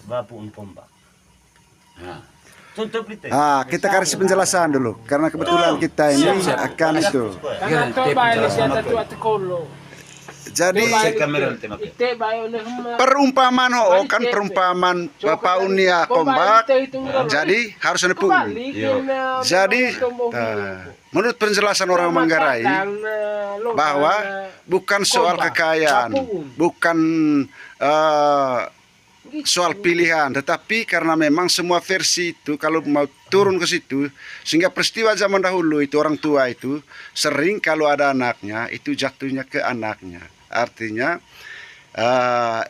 babu umpomba. Nah, Kita kasih penjelasan dulu karena kebetulan kita ini akan itu. Jadi perumpamaan kan perumpamaan Bapak Unia Kombak. Jadi harus ada pun. Jadi menurut penjelasan orang Manggarai bahwa bukan soal kekayaan, bukan soal pilihan, tetapi karena memang semua versi itu kalau mau turun ke situ, sehingga peristiwa zaman dahulu itu orang tua itu sering kalau ada anaknya itu jatuhnya ke anaknya. Artinya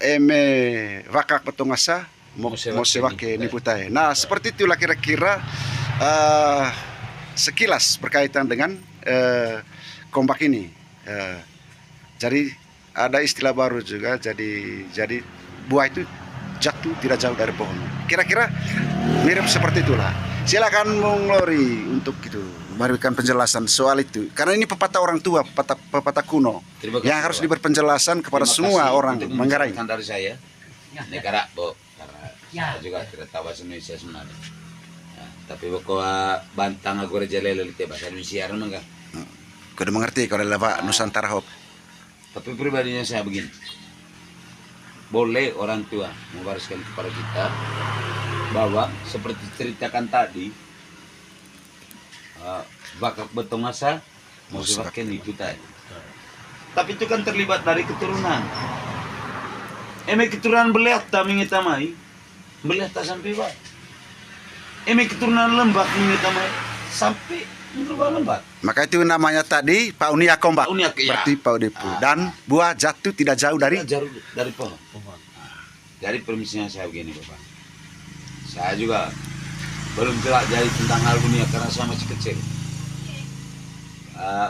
eme wakak petongasa mosewake niputai. Nah seperti itulah kira-kira sekilas berkaitan dengan Kombak ini. Jadi ada istilah baru juga. Jadi buah itu jatuh tidak jauh dari pohon. Kira-kira mirip seperti itulah. Silakan Bung Lori untuk itu memberikan penjelasan soal itu. Karena ini pepatah orang tua, pepatah kuno yang harus diberi penjelasan kepada semua orang Manggarai. Dari saya, negara karena saya juga tidak tahu bahasa Indonesia sebenarnya. Tapi bahwa bantang aku raja lele bahasa Indonesia enggak. Kudu mengerti kalau Pak Nusantara Hop. Tapi pribadinya saya begini. Boleh orang tua mewariskan kepada kita bahwa seperti ceritakan tadi bakak betong asa mau semakin itu tadi. Tapi itu kan terlibat dari keturunan. Keturunan beliau taming tamai beliau tak sampai bah. Keturunan lembak mengitamai sampai berubah lembak. Maka itu namanya tadi Pak Unia Kombak. Berarti Pak Depu. Dan buah jatuh tidak jauh dari pohon. Jadi permisinya saya begini Bapak. Saya juga belum telak jadi tentang hal dunia karena saya masih kecil.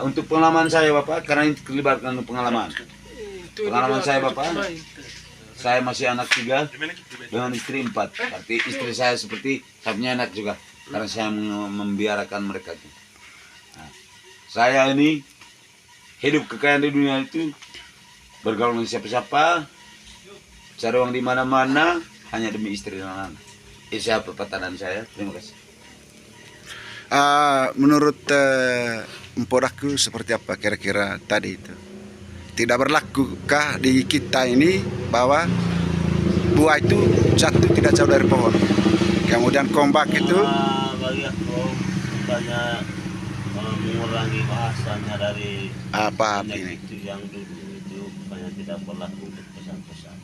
Untuk pengalaman saya Bapak, karena ini terlibatkan pengalaman. Pengalaman saya Bapak, saya masih anak 3 dengan istri 4. Berarti istri saya seperti saya punya anak juga. Karena saya membiarkan mereka itu. Saya ini hidup kekayaan di dunia itu bergaul dengan siapa-siapa, cari uang di mana-mana hanya demi istri dan anak. Siapa pertanyaan saya? Terima kasih. Menurut empodaku seperti apa kira-kira tadi itu? Tidak berlakukah di kita ini bahwa buah itu jatuh tidak jauh dari pohon? Kemudian Kombak itu bagi aku banyak mengurangi bahasanya dari apa ini? Itu yang dulu itu banyak tidak berlaku untuk pesan-pesan.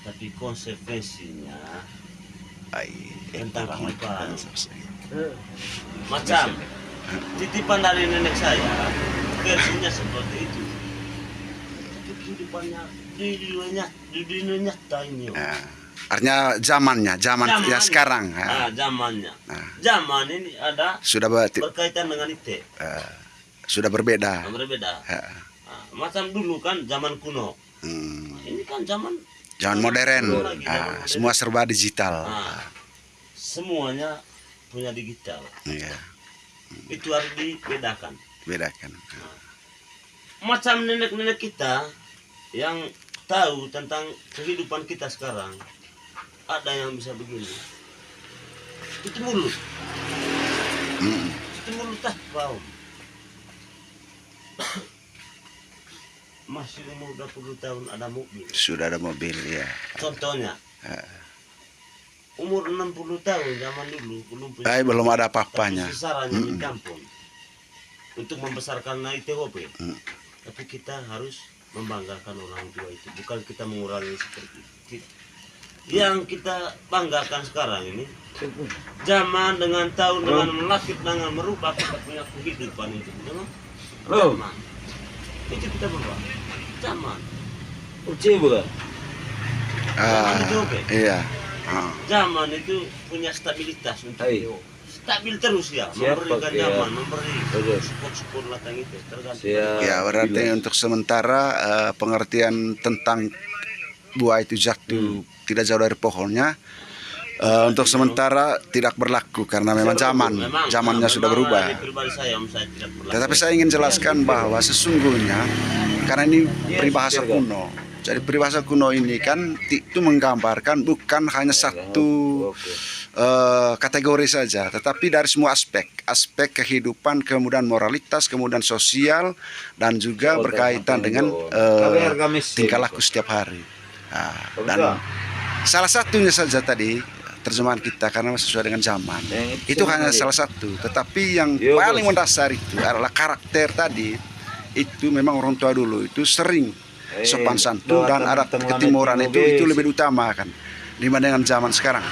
Tapi konsekuensinya tentang kehidupan. Macam titipan dari nenek saya, versinya seperti itu. Tapi kehidupannya di dunia nyata ini. Artinya zaman ya sekarang. Zamannya. Zaman ini ada sudah berkaitan dengan itu. Sudah berbeda. Macam dulu kan zaman kuno. Ini kan zaman modern. Semua serba digital. Semuanya punya digital. Iya. Itu harus dibedakan. Macam nenek-nenek kita yang tahu tentang kehidupan kita sekarang. Ada yang bisa begini. Itu mulut. Itu mulut tak bau. Masih umur 20 tahun ada mobil. Sudah ada mobil ya. Contohnya. Umur 60 tahun zaman dulu belum ada apa-apanya. Sasarannya di kampung. Untuk membesarkan ITHP. Tapi kita harus membanggakan orang tua itu. Bukan kita mengurangi seperti itu. Yang kita banggakan sekarang ini zaman dengan tahun dengan melakit dengan merubah kita punya kehidupan itu zaman itu kita berubah zaman iya zaman itu punya stabilitas untuk stabil terus ya memberikan zaman memberi support latang itu tergantung ya berarti untuk sementara pengertian tentang buah itu jatuh tidak jauh dari pohonnya untuk sementara tidak berlaku karena memang zamannya sudah berubah. Tetapi saya ingin jelaskan bahwa sesungguhnya karena ini peribahasa kuno, Jadi peribahasa kuno ini kan itu menggambarkan bukan hanya satu kategori saja, tetapi dari semua aspek kehidupan, kemudian moralitas, kemudian sosial, dan juga berkaitan dengan tingkah laku setiap hari. Nah, dan salah satunya saja tadi terjemahan kita karena sesuai dengan zaman. Itu hanya salah satu, tetapi yang paling mendasar itu adalah karakter tadi. Itu memang orang tua dulu itu sering sopan santun dan adat ketimuran itu lebih utama kan dibandingkan zaman sekarang.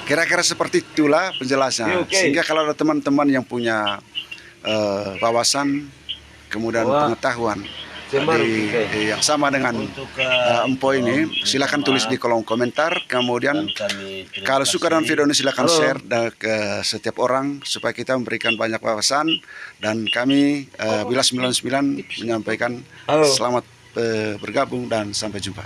Kira-kira seperti itulah penjelasannya. Sehingga kalau ada teman-teman yang punya wawasan kemudian pengetahuan yang sama dengan Empo ini, silakan tulis di kolom komentar. Kemudian kalau suka dengan video ini silakan share ke setiap orang supaya kita memberikan banyak wawasan. Dan kami Bila 99 menyampaikan selamat bergabung dan sampai jumpa.